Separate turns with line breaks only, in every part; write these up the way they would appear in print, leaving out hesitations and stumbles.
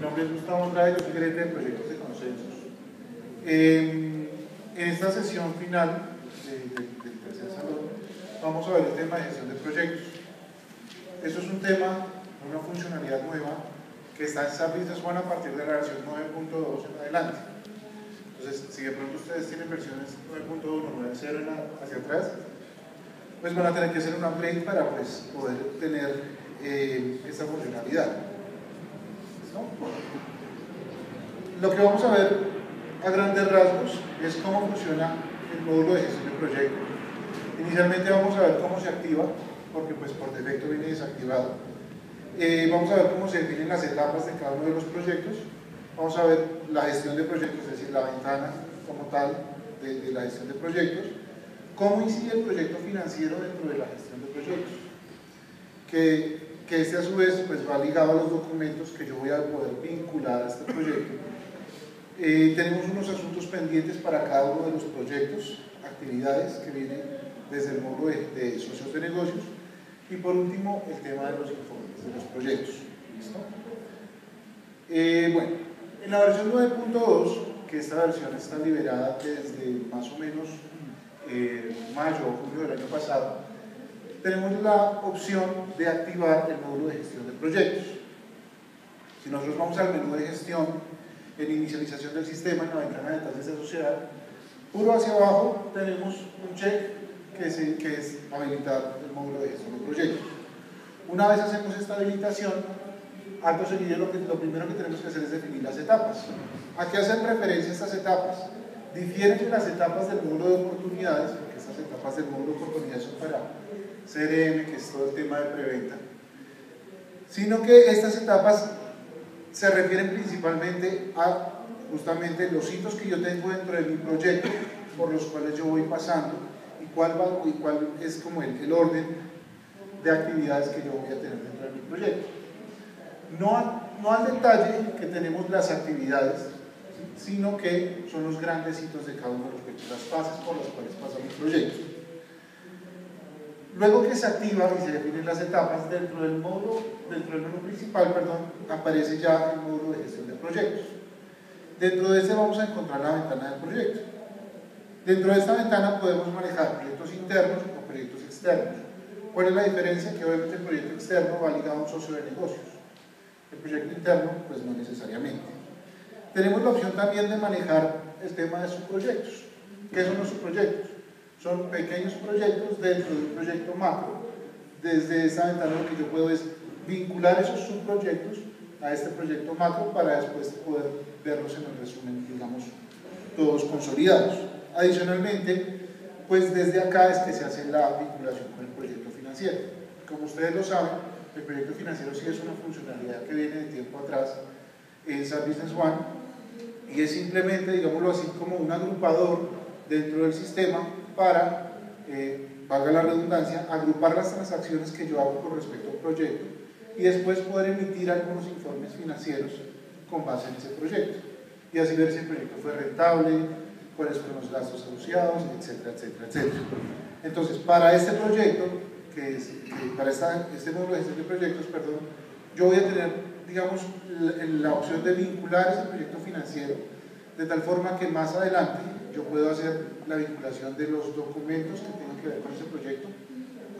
nombre es Gustavo Andrade, yo soy gerente de proyectos de consensos. En esta sesión final del tercer salón vamos a ver el tema de gestión de proyectos. Esto es un tema, una funcionalidad nueva que está en SAP Business One a partir de la versión 9.2 en adelante. Entonces, si de pronto ustedes tienen versiones 9.1 o 9.0 hacia atrás, pues van a tener que hacer un upgrade para pues, poder tener esta funcionalidad. ¿No? Lo que vamos a ver a grandes rasgos es cómo funciona el módulo de gestión de proyectos. Inicialmente vamos a ver cómo se activa, porque pues por defecto viene desactivado. Vamos a ver cómo se definen las etapas de cada uno de los proyectos. Vamos a ver la gestión de proyectos, es decir, la ventana como tal de la gestión de proyectos. Cómo incide el proyecto financiero dentro de la gestión de proyectos. Que este a su vez pues, va ligado a los documentos que yo voy a poder vincular a este proyecto. Tenemos unos asuntos pendientes para cada uno de los proyectos, actividades que vienen desde el módulo de socios de negocios. Y por último, el tema de los informes, de los proyectos. ¿Listo? Bueno, en la versión 9.2, que esta versión está liberada desde más o menos mayo o junio del año pasado, tenemos la opción de activar el módulo de gestión de proyectos. Si nosotros vamos al menú de gestión, en inicialización del sistema, en la ventana de detalles de sociedad, puro hacia abajo tenemos un check que es habilitar el módulo de gestión de proyectos. Una vez hacemos esta habilitación, acto seguido lo primero que tenemos que hacer es definir las etapas. ¿A qué hacen referencia estas etapas? Difieren de las etapas del módulo de oportunidades, porque estas etapas del módulo de oportunidades son para CRM, que es todo el tema de preventa, sino que estas etapas se refieren principalmente a justamente los hitos que yo tengo dentro de mi proyecto, por los cuales yo voy pasando, y cuál es como el orden de actividades que yo voy a tener dentro de mi proyecto. No al detalle que tenemos las actividades, sino que son los grandes hitos de cada uno de los proyectos, las fases por las cuales pasa mi proyecto. Luego que se activa y se definen las etapas dentro del menú principal, aparece ya el módulo de gestión de proyectos. Dentro de este vamos a encontrar la ventana del proyecto. Dentro de esta ventana podemos manejar proyectos internos o proyectos externos. ¿Cuál es la diferencia? Que obviamente el proyecto externo va ligado a un socio de negocios. El proyecto interno, pues no necesariamente. Tenemos la opción también de manejar el tema de subproyectos. ¿Qué son los subproyectos? Son pequeños proyectos dentro de un proyecto macro. Desde esta ventana lo que yo puedo es vincular esos subproyectos a este proyecto macro para después poder verlos en el resumen, digamos, todos consolidados. Adicionalmente, pues desde acá es que se hace la vinculación con el proyecto financiero. Como ustedes lo saben, el proyecto financiero sí es una funcionalidad que viene de tiempo atrás en SAP Business One y es simplemente, digámoslo así, como un agrupador dentro del sistema para, valga la redundancia, agrupar las transacciones que yo hago con respecto al proyecto y después poder emitir algunos informes financieros con base en ese proyecto y así ver si el proyecto fue rentable, cuáles fueron los gastos asociados, etcétera, etcétera, etcétera. Entonces, para este proyecto, para este módulo de gestión de proyectos, yo voy a tener, digamos, la opción de vincular ese proyecto financiero de tal forma que más adelante yo puedo hacer la vinculación de los documentos que tengan que ver con ese proyecto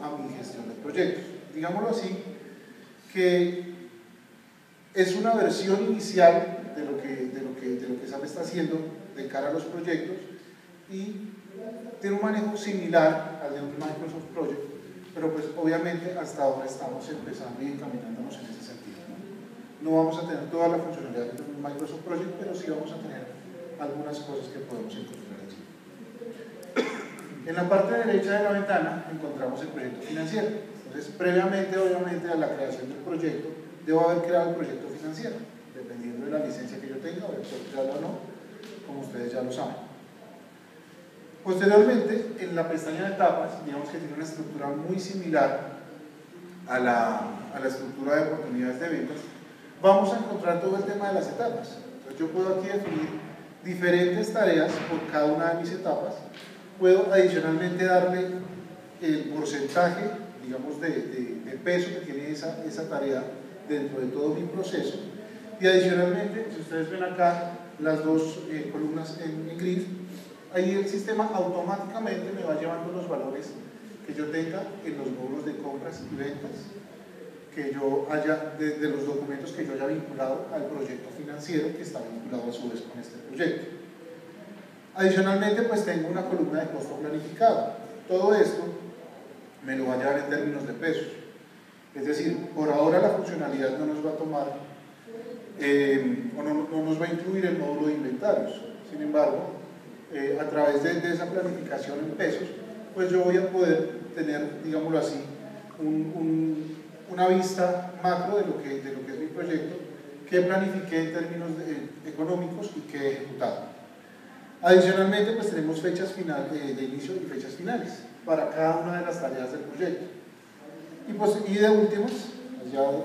a mi gestión de proyectos. Digámoslo así, que es una versión inicial de lo que SAP está haciendo de cara a los proyectos y tiene un manejo similar al de un Microsoft Project, pero pues obviamente hasta ahora estamos empezando y encaminándonos en ese sentido. No vamos a tener toda la funcionalidad de un Microsoft Project, pero sí vamos a tener algunas cosas que podemos encontrar allí. En la parte derecha de la ventana encontramos el proyecto financiero. Entonces, previamente, obviamente, a la creación del proyecto, debo haber creado el proyecto financiero, dependiendo de la licencia que yo tenga, o crearlo o no, como ustedes ya lo saben. Posteriormente, en la pestaña de etapas, digamos que tiene una estructura muy similar a la estructura de oportunidades de ventas, vamos a encontrar todo el tema de las etapas. Entonces, yo puedo aquí definir diferentes tareas por cada una de mis etapas. Puedo adicionalmente darle el porcentaje, digamos, de peso que tiene esa tarea dentro de todo mi proceso Y adicionalmente, si ustedes ven acá las dos columnas en gris, ahí el sistema automáticamente me va llevando los valores que yo tenga en los módulos de compras y ventas, que yo haya, de los documentos que yo haya vinculado al proyecto financiero que está vinculado a su vez con este proyecto. Adicionalmente, pues tengo una columna de costo planificado. Todo esto me lo va a llevar en términos de pesos. Es decir, por ahora la funcionalidad no nos va a tomar o no nos va a incluir el módulo de inventarios. Sin embargo, a través de esa planificación en pesos, pues yo voy a poder tener, digámoslo así, una vista macro de lo que es mi proyecto, que planifiqué en términos económicos y que he ejecutado. Adicionalmente, pues tenemos fechas de inicio y fechas finales para cada una de las tareas del proyecto. Y de últimos,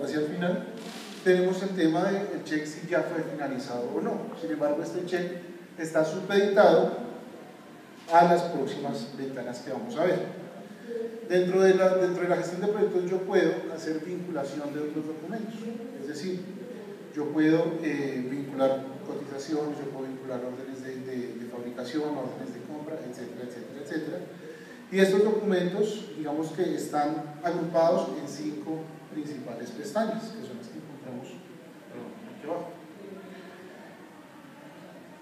hacia el final, tenemos el tema del check si ya fue finalizado o no. Sin embargo, este check está supeditado a las próximas ventanas que vamos a ver. Dentro de la gestión de proyectos yo puedo hacer vinculación de otros documentos, es decir, yo puedo vincular cotizaciones, yo puedo vincular órdenes de fabricación, órdenes de compra, etcétera, etcétera, etcétera. Y estos documentos, digamos que están agrupados en 5 principales pestañas, que son las que encontramos aquí abajo.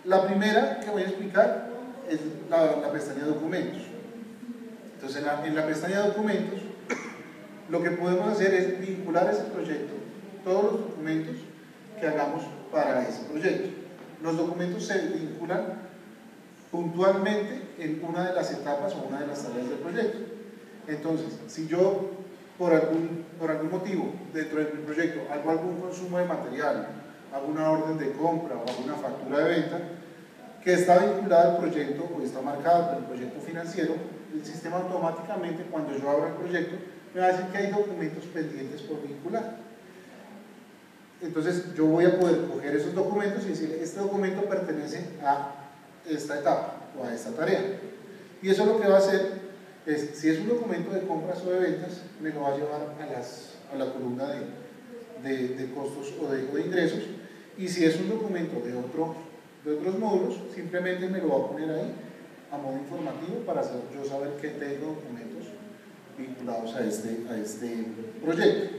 La primera que voy a explicar es la pestaña de documentos. Entonces, en la pestaña de documentos, lo que podemos hacer es vincular a ese proyecto todos los documentos que hagamos para ese proyecto. Los documentos se vinculan puntualmente en una de las etapas o una de las tareas del proyecto. Entonces, si yo por algún motivo dentro de mi proyecto hago algún consumo de material, hago una orden de compra o hago una factura de venta que está vinculada al proyecto o está marcada por el proyecto financiero, el sistema automáticamente, cuando yo abra el proyecto, me va a decir que hay documentos pendientes por vincular. Entonces yo voy a poder coger esos documentos y decir, este documento pertenece a esta etapa o a esta tarea. Y eso lo que va a hacer es, si es un documento de compras o de ventas, me lo va a llevar a la columna de costos o de ingresos, y si es un documento de otros módulos, simplemente me lo va a poner ahí a modo informativo para hacer yo saber que tengo documentos vinculados a este proyecto.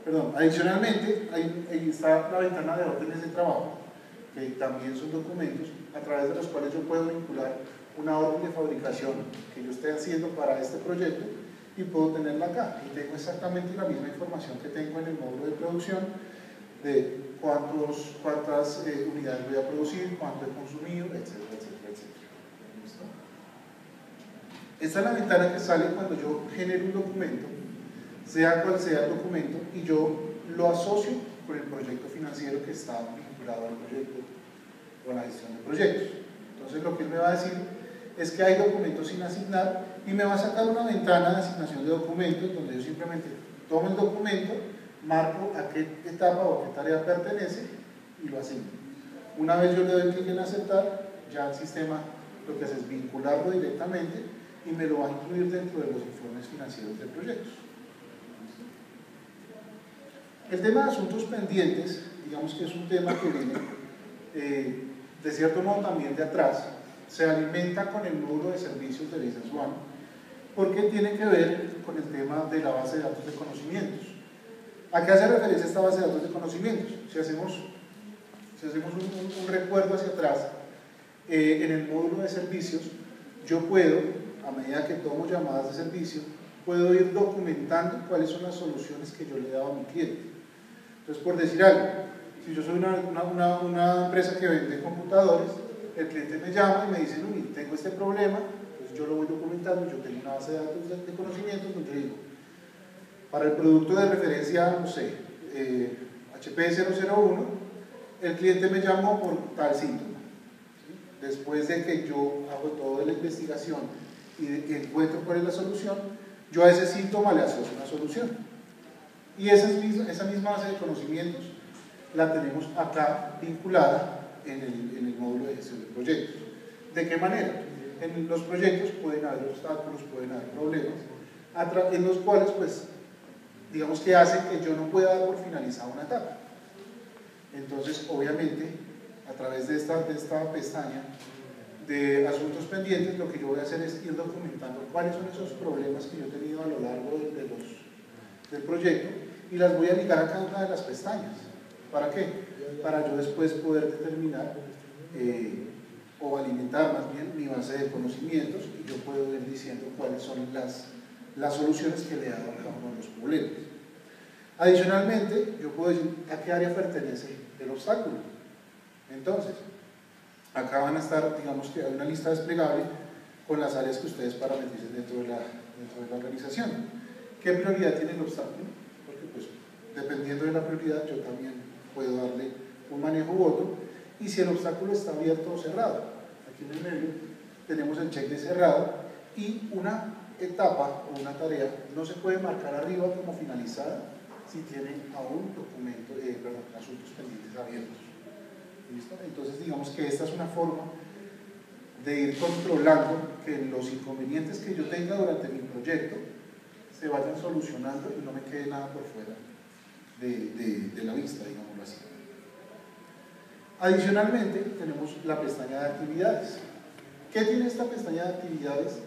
Perdón, adicionalmente, ahí está la ventana de órdenes de trabajo, que también son documentos a través de los cuales yo puedo vincular una orden de fabricación que yo esté haciendo para este proyecto y puedo tenerla acá. Y tengo exactamente la misma información que tengo en el módulo de producción de cuántas unidades voy a producir, cuánto he consumido, etcétera, etcétera, etcétera. ¿Listo? Esta es la ventana que sale cuando yo genero un documento, sea cual sea el documento, y yo lo asocio con el proyecto financiero que está vinculado al proyecto o a la gestión de proyectos. Entonces lo que él me va a decir es que hay documentos sin asignar y me va a sacar una ventana de asignación de documentos donde yo simplemente tomo el documento, marco a qué etapa o a qué tarea pertenece y lo asigno. Una vez yo le doy clic en aceptar, ya el sistema lo que hace es vincularlo directamente y me lo va a incluir dentro de los informes financieros del proyecto. El tema de asuntos pendientes, digamos que es un tema que viene de cierto modo también de atrás, se alimenta con el módulo de servicios de Business One, porque tiene que ver con el tema de la base de datos de conocimientos. ¿A qué hace referencia esta base de datos de conocimientos? Si hacemos un recuerdo hacia atrás, en el módulo de servicios, yo puedo, a medida que tomo llamadas de servicio, puedo ir documentando cuáles son las soluciones que yo le he dado a mi cliente. Entonces, por decir algo, si yo soy una empresa que vende computadores, el cliente me llama y me dice, Luni, tengo este problema, pues yo lo voy documentando, yo tengo una base de datos de conocimientos donde digo, para el producto de referencia, no sé, HP 001, el cliente me llamó por tal síntoma. ¿Sí? Después de que yo hago toda la investigación y de que encuentro cuál es la solución, yo a ese síntoma le asocio una solución. Y esa misma base de conocimientos la tenemos acá vinculada en el módulo de gestión de proyectos. ¿De qué manera? En los proyectos pueden haber obstáculos, pueden haber problemas, en los cuales, pues, digamos que hacen que yo no pueda dar por finalizada una etapa. Entonces, obviamente, a través de esta pestaña de asuntos pendientes, lo que yo voy a hacer es ir documentando cuáles son esos problemas que yo he tenido a lo largo del proyecto y las voy a ligar a cada una de las pestañas. ¿Para qué? Para yo después poder determinar o alimentar más bien mi base de conocimientos y yo puedo ir diciendo cuáles son las soluciones que le he dado a cada uno de los problemas. Adicionalmente, yo puedo decir a qué área pertenece el obstáculo. Entonces, acá van a estar, digamos que hay una lista desplegable con las áreas que ustedes parametricen dentro de la organización. ¿Qué prioridad tiene el obstáculo? Porque pues, dependiendo de la prioridad, yo también puedo darle un manejo u otro. Y si el obstáculo está abierto o cerrado. Aquí en el medio tenemos el check de cerrado y una etapa o una tarea no se puede marcar arriba como finalizada si tiene aún asuntos pendientes abiertos. ¿Listo? Entonces digamos que esta es una forma de ir controlando que los inconvenientes que yo tenga durante mi proyecto se vayan solucionando y no me quede nada por fuera de la vista, digámoslo así. Adicionalmente tenemos la pestaña de actividades. ¿Qué tiene esta pestaña de actividades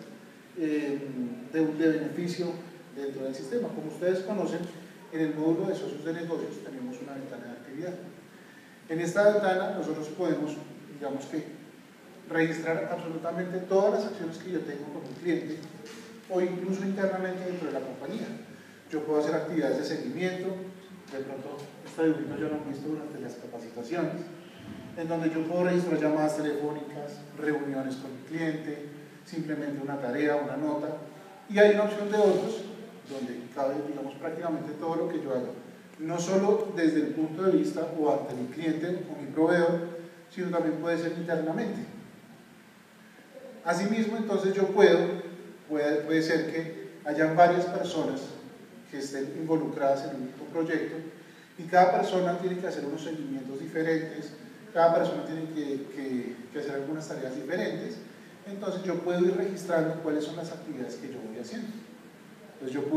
de beneficio dentro del sistema? Como ustedes conocen, en el módulo de socios de negocios tenemos una ventana de actividad. En esta ventana nosotros podemos, digamos que, registrar absolutamente todas las acciones que yo tengo con un cliente o incluso internamente dentro de la compañía. Yo puedo hacer actividades de seguimiento, de pronto este dibujito ya lo han visto durante las capacitaciones, en donde yo puedo registrar llamadas telefónicas, reuniones con mi cliente, simplemente una tarea, una nota, y hay una opción de otros donde cabe, digamos, prácticamente todo lo que yo hago, no solo desde el punto de vista o ante mi cliente o mi proveedor, sino también puede ser internamente. Asimismo, entonces yo puede ser que hayan varias personas que estén involucradas en un mismo proyecto y cada persona tiene que hacer unos seguimientos diferentes, cada persona tiene que hacer algunas tareas diferentes, entonces yo puedo ir registrando cuáles son las actividades que yo voy haciendo. Entonces yo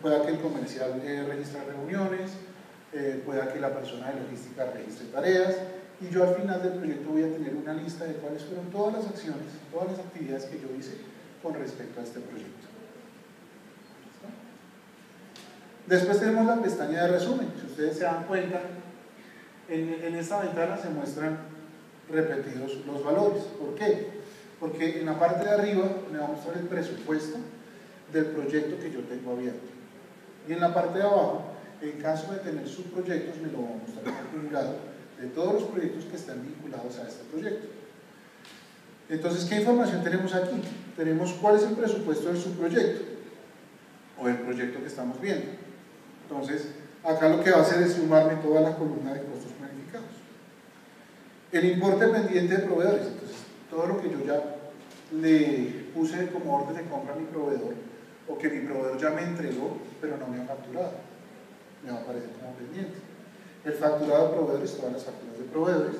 pueda que el comercial registre reuniones, pueda que la persona de logística registre tareas, y yo al final del proyecto voy a tener una lista de cuáles fueron todas las acciones, todas las actividades que yo hice con respecto a este proyecto. ¿Listo? Después tenemos la pestaña de resumen. Si ustedes se dan cuenta, en esta ventana se muestran repetidos los valores. ¿Por qué? Porque en la parte de arriba me va a mostrar el presupuesto del proyecto que yo tengo abierto. Y en la parte de abajo, en caso de tener subproyectos, me lo va a mostrar el acumulado de todos los proyectos que están vinculados a este proyecto. Entonces, ¿qué información tenemos aquí? Tenemos cuál es el presupuesto del subproyecto o del proyecto que estamos viendo. Entonces, acá lo que va a hacer es sumarme toda la columna de costos planificados. El importe pendiente de proveedores, entonces, todo lo que yo ya le puse como orden de compra a mi proveedor o que mi proveedor ya me entregó, pero no me ha facturado, me va a aparecer como pendiente. El facturado de proveedores, todas las facturas de proveedores,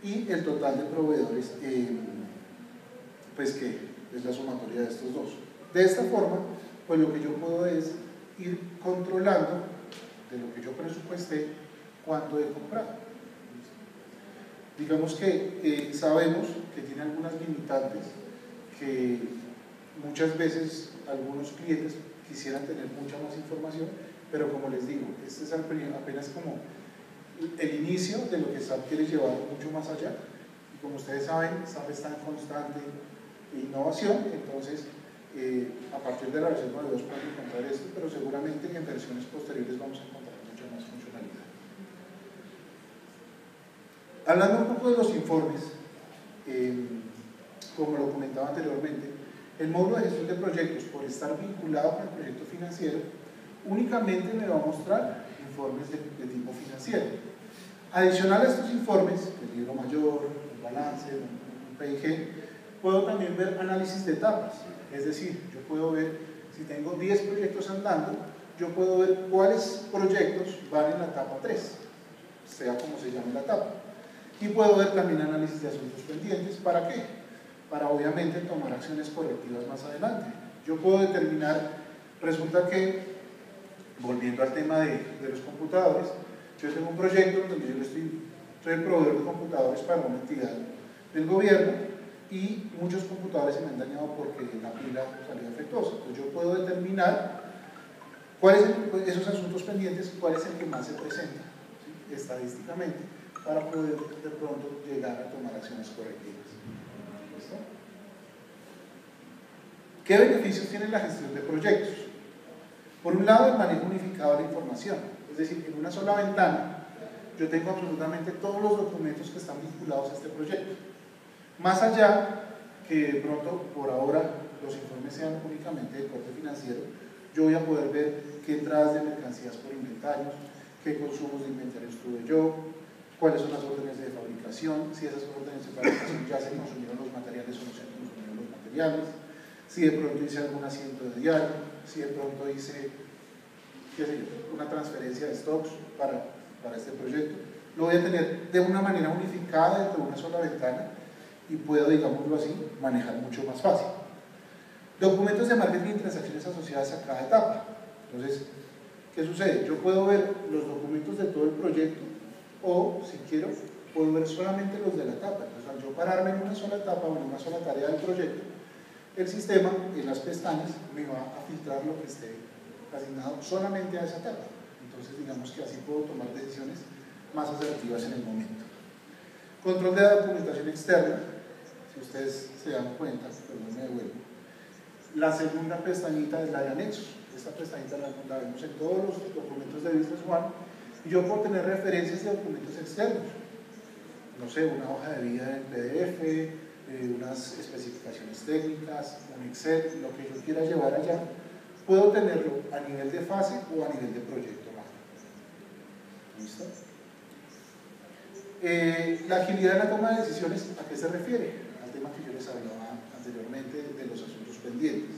y el total de proveedores, pues que es la sumatoria de estos dos. De esta forma, pues lo que yo puedo es ir controlando de lo que yo presupuesté cuánto he comprado. Digamos que sabemos que tiene algunas limitantes que muchas veces algunos clientes quisieran tener mucha más información, pero como les digo, este es apenas como el inicio de lo que SAP quiere llevar mucho más allá, y como ustedes saben, SAP está en constante innovación, entonces a partir de la versión 9.2 pueden encontrar esto, pero seguramente en versiones posteriores vamos a encontrar mucha más funcionalidad. Hablando un poco de los informes, como lo comentaba anteriormente, el módulo de gestión de proyectos, por estar vinculado con el proyecto financiero, únicamente me va a mostrar informes de tipo financiero. Adicional a estos informes, el libro mayor, el balance, un PIG, puedo también ver análisis de etapas. Es decir, yo puedo ver, si tengo 10 proyectos andando, yo puedo ver cuáles proyectos van en la etapa 3, sea como se llame la etapa. Y puedo ver también análisis de asuntos pendientes. ¿Para qué? Para obviamente tomar acciones correctivas más adelante. Yo puedo determinar, resulta que, volviendo al tema de los computadores, Yo tengo un proyecto donde yo soy el proveedor de computadores para una entidad del gobierno y muchos computadores se me han dañado porque la pila salió defectuosa. Entonces yo puedo determinar cuáles son esos asuntos pendientes, cuál es el que más se presenta, ¿sí?, estadísticamente, para poder de pronto llegar a tomar acciones correctivas. ¿Listo? ¿Qué beneficios tiene la gestión de proyectos? Por un lado, el manejo unificado de la información, es decir, en una sola ventana yo tengo absolutamente todos los documentos que están vinculados a este proyecto. Más allá que de pronto, por ahora, los informes sean únicamente de corte financiero, yo voy a poder ver qué entradas de mercancías por inventarios, qué consumos de inventarios tuve yo, cuáles son las órdenes de fabricación, si esas órdenes de fabricación ya se consumieron los materiales o no se consumieron los materiales, si de pronto hice algún asiento de diario, si de pronto hice, qué sé yo, una transferencia de stocks para este proyecto. Lo voy a tener de una manera unificada dentro de una sola ventana y puedo, digámoslo así, manejar mucho más fácil. Documentos de marketing y transacciones asociadas a cada etapa. Entonces, ¿qué sucede? Yo puedo ver los documentos de todo el proyecto o, si quiero, puedo ver solamente los de la etapa. Entonces, al yo pararme en una sola etapa o en una sola tarea del proyecto, el sistema, en las pestañas, me va a filtrar lo que esté asignado solamente a esa etapa. Entonces, digamos que así puedo tomar decisiones más asertivas en el momento. Control de la documentación externa. Si ustedes se dan cuenta, perdón, me devuelvo. La segunda pestañita es la de anexos. Esta pestañita la vemos en todos los documentos de Business One. Y yo puedo tener referencias de documentos externos. No sé, una hoja de vida en PDF, unas especificaciones técnicas, un Excel, lo que yo quiera llevar allá. Puedo tenerlo a nivel de fase o a nivel de proyecto. ¿Listo? La agilidad en la toma de decisiones, ¿a qué se refiere? Al tema que yo les hablaba anteriormente de los asuntos pendientes.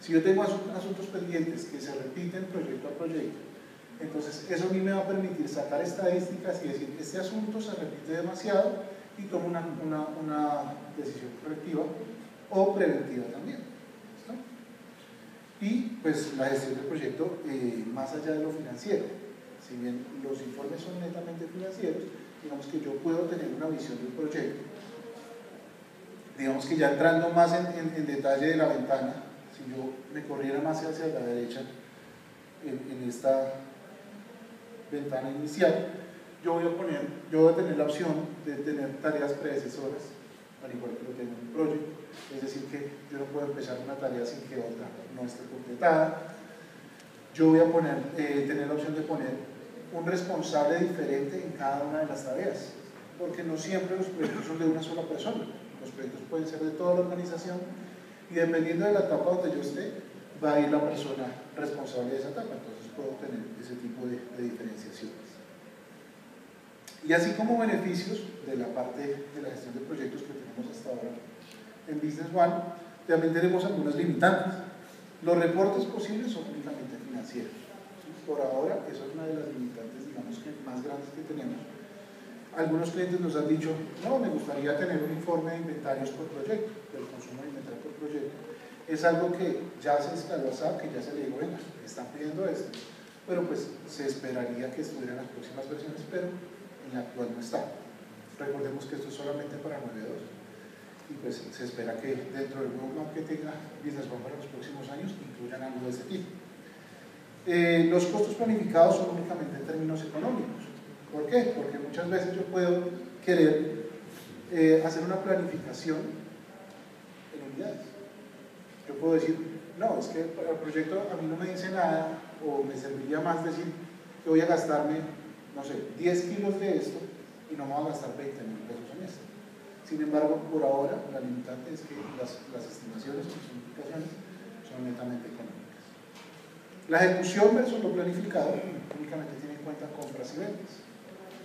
Si yo tengo asuntos pendientes que se repiten proyecto a proyecto, entonces eso a mí me va a permitir sacar estadísticas y decir, este asunto se repite demasiado y tomo una decisión correctiva o preventiva también. ¿Listo? Y pues la gestión del proyecto más allá de lo financiero. Si bien los informes son netamente financieros, digamos que yo puedo tener una visión del proyecto. Digamos que ya entrando más en detalle de la ventana, si yo me corriera más hacia la derecha en esta ventana inicial, yo voy a tener la opción de tener tareas predecesoras, al igual que lo tengo en un proyecto. Es decir, que yo no puedo empezar una tarea sin que otra no esté completada. Yo voy a tener la opción de poner un responsable diferente en cada una de las tareas, porque no siempre los proyectos son de una sola persona. Los proyectos pueden ser de toda la organización y dependiendo de la etapa donde yo esté, va a ir la persona responsable de esa etapa. Entonces puedo tener ese tipo de diferenciaciones. Y así como beneficios de la parte de la gestión de proyectos que tenemos hasta ahora en Business One, también tenemos algunas limitantes. Los reportes posibles son únicamente financieros. Por ahora, eso es una de las limitantes, digamos, que más grandes que tenemos. Algunos clientes nos han dicho, no, me gustaría tener un informe de inventarios por proyecto, del consumo de inventario por proyecto. Es algo que ya se escaló a SAP, que ya se le dijo, venga, están pidiendo esto, pero pues se esperaría que estuviera en las próximas versiones, pero en la actual no está. Recordemos que esto es solamente para 9.2 y pues se espera que dentro del roadmap que tenga Business One para los próximos años incluyan algo de este tipo. Los costos planificados son únicamente en términos económicos. ¿Por qué? Porque muchas veces yo puedo querer hacer una planificación en unidades. Yo puedo decir, no, es que para el proyecto a mí no me dice nada, o me serviría más decir que voy a gastarme, no sé, 10 kilos de esto y no me voy a gastar 20.000 pesos en esto. Sin embargo, por ahora, la limitante es que las estimaciones o planificaciones son netamente económicas. La ejecución versus lo planificado únicamente tiene en cuenta compras y ventas.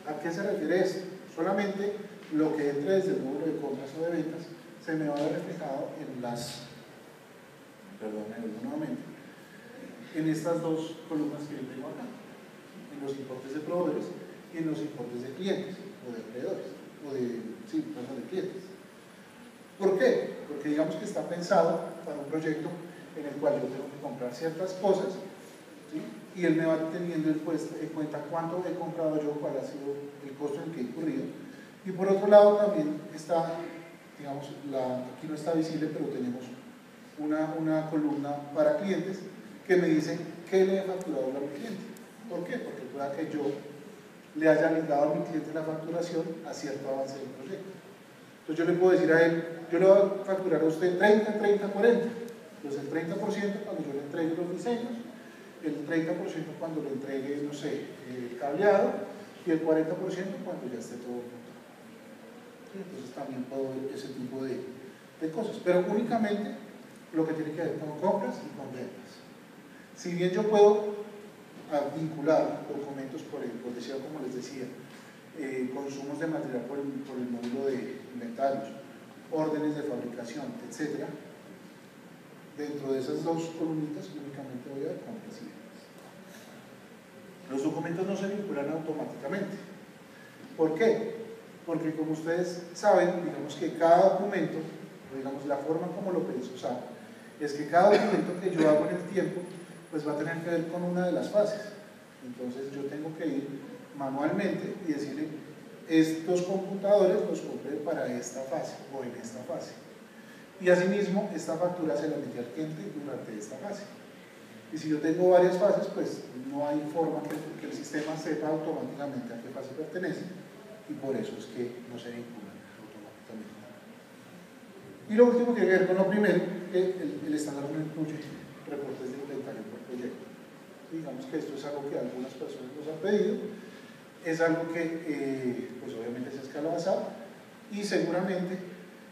¿A qué se refiere esto? Solamente lo que entre desde el módulo de compras o de ventas se me va a ver reflejado en estas dos columnas que yo tengo acá, en los importes de proveedores y en los importes de clientes o de acreedores, de clientes. ¿Por qué? Porque digamos que está pensado para un proyecto en el cual yo tengo que comprar ciertas cosas, ¿sí? y él me va teniendo en cuenta cuánto he comprado yo, cuál ha sido el costo en que he incurrido. Y por otro lado también está, digamos, aquí no está visible, pero tenemos una columna para clientes que me dice qué le he facturado a mi cliente. ¿Por qué? Porque pueda que yo le haya ligado a mi cliente la facturación a cierto avance del proyecto. Entonces yo le puedo decir a él, yo le voy a facturar a usted 30, 30, 40. Entonces el 30% cuando yo le entregue los diseños, el 30% cuando le entregue, no sé, el cableado, y el 40% cuando ya esté todo montado. Entonces también puedo ver ese tipo de cosas, pero únicamente lo que tiene que ver con compras y con ventas. Si bien yo puedo vincular documentos por decir, como les decía, consumos de material por el módulo de inventarios, órdenes de fabricación, etc. Dentro de esas dos columnitas únicamente voy a ver compras y ventas. Los documentos no se vinculan automáticamente. ¿Por qué? Porque como ustedes saben, digamos que cada documento, digamos la forma como lo pienso usar, es que cada documento que yo hago en el tiempo, pues va a tener que ver con una de las fases. Entonces yo tengo que ir manualmente y decirle, estos computadores los compré para esta fase o en esta fase. Y asimismo, esta factura se la metí al cliente durante esta fase. Y si yo tengo varias fases, pues no hay forma que el sistema sepa automáticamente a qué fase pertenece, y por eso es que no se vinculan automáticamente. Y lo último tiene que ver con lo primero, que el estándar no incluye reportes de inventario por proyecto. Digamos que esto es algo que algunas personas nos han pedido, es algo que pues obviamente es a escala basal, y seguramente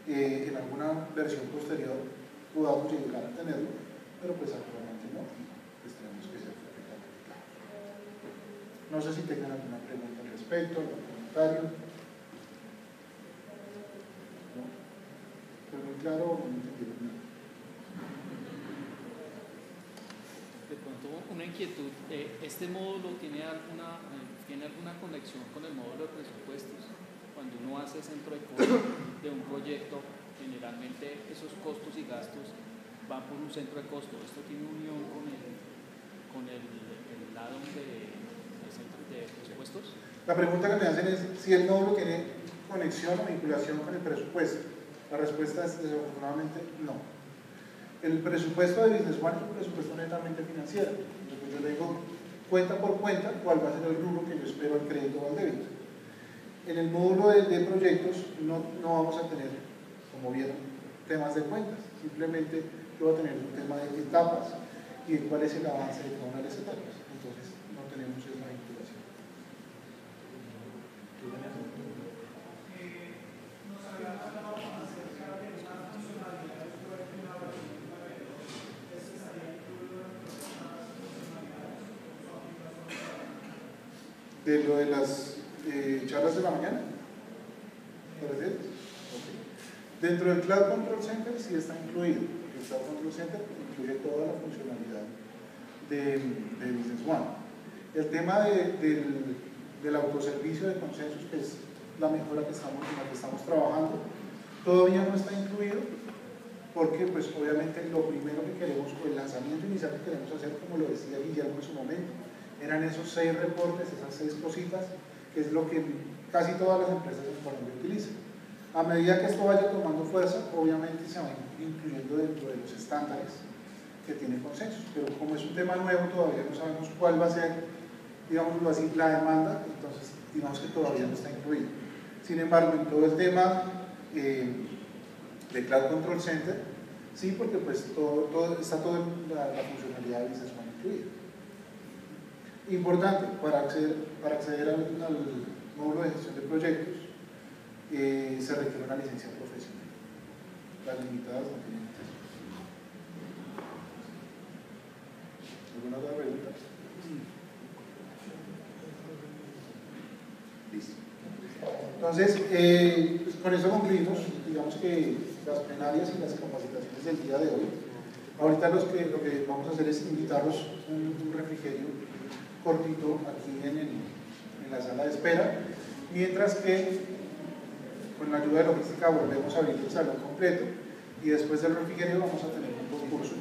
en alguna versión posterior podamos llegar a tenerlo, pero pues actualmente no, pues tenemos que ser perfectamente claros. No sé si tengan alguna pregunta al respecto, algún comentario. ¿No? ¿Fue muy claro o no entendieron nada?
De pronto una inquietud, ¿este módulo tiene alguna conexión con el módulo de presupuestos? Cuando uno hace centro de costos de un proyecto, generalmente esos costos y gastos van por un centro de costos. ¿Esto tiene unión con el lado del centro de presupuestos?
La pregunta que me hacen es si el módulo tiene conexión o vinculación con el presupuesto. La respuesta es desafortunadamente no. El presupuesto de Business One es un presupuesto netamente financiero. Entonces yo le digo cuenta por cuenta cuál va a ser el rubro que yo espero al crédito o al débito. En el módulo de proyectos no vamos a tener, como vieron, temas de cuentas. Simplemente yo voy a tener un tema de etapas y de cuál es el avance de cada una de las etapas. Entonces no tenemos esa vinculación. De lo de las charlas de la mañana, ¿parece? Okay. Dentro del Cloud Control Center sí está incluido. El Cloud Control Center incluye toda la funcionalidad de Business One. El tema del autoservicio de consensos, que es la mejora en la que estamos trabajando, todavía no está incluido, porque pues obviamente lo primero que queremos, o el lanzamiento inicial que queremos hacer, como lo decía Guillermo en su momento, eran esos 6 reportes, esas 6 cositas, que es lo que casi todas las empresas en Colombia utilizan. A medida que esto vaya tomando fuerza, obviamente se va incluyendo dentro de los estándares que tiene consensos, pero como es un tema nuevo, todavía no sabemos cuál va a ser, digámoslo así, la demanda, entonces digamos que todavía no está incluido. Sin embargo, en todo el tema de Cloud Control Center, sí, porque pues está toda la funcionalidad de Business One incluida. Importante, para acceder al módulo de gestión de proyectos se requiere una licencia profesional. Las limitadas no tienen acceso. ¿Alguna otra pregunta? Listo. Entonces, pues con eso concluimos, digamos que las plenarias y las capacitaciones del día de hoy. Ahorita lo que vamos a hacer es invitarlos un refrigerio cortito aquí en la sala de espera, mientras que con la ayuda de logística volvemos a abrir el salón completo, y después del refrigerio vamos a tener un concurso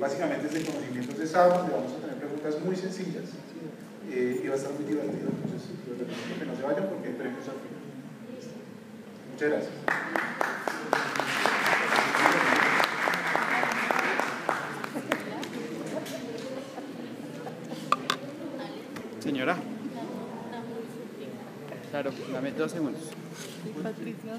básicamente es de conocimientos de SAP, donde vamos a tener preguntas muy sencillas y va a estar muy divertido. Entonces, les recomiendo que no se vayan porque hay premios al final. Muchas gracias.
Señora. Claro, dame 2 segundos.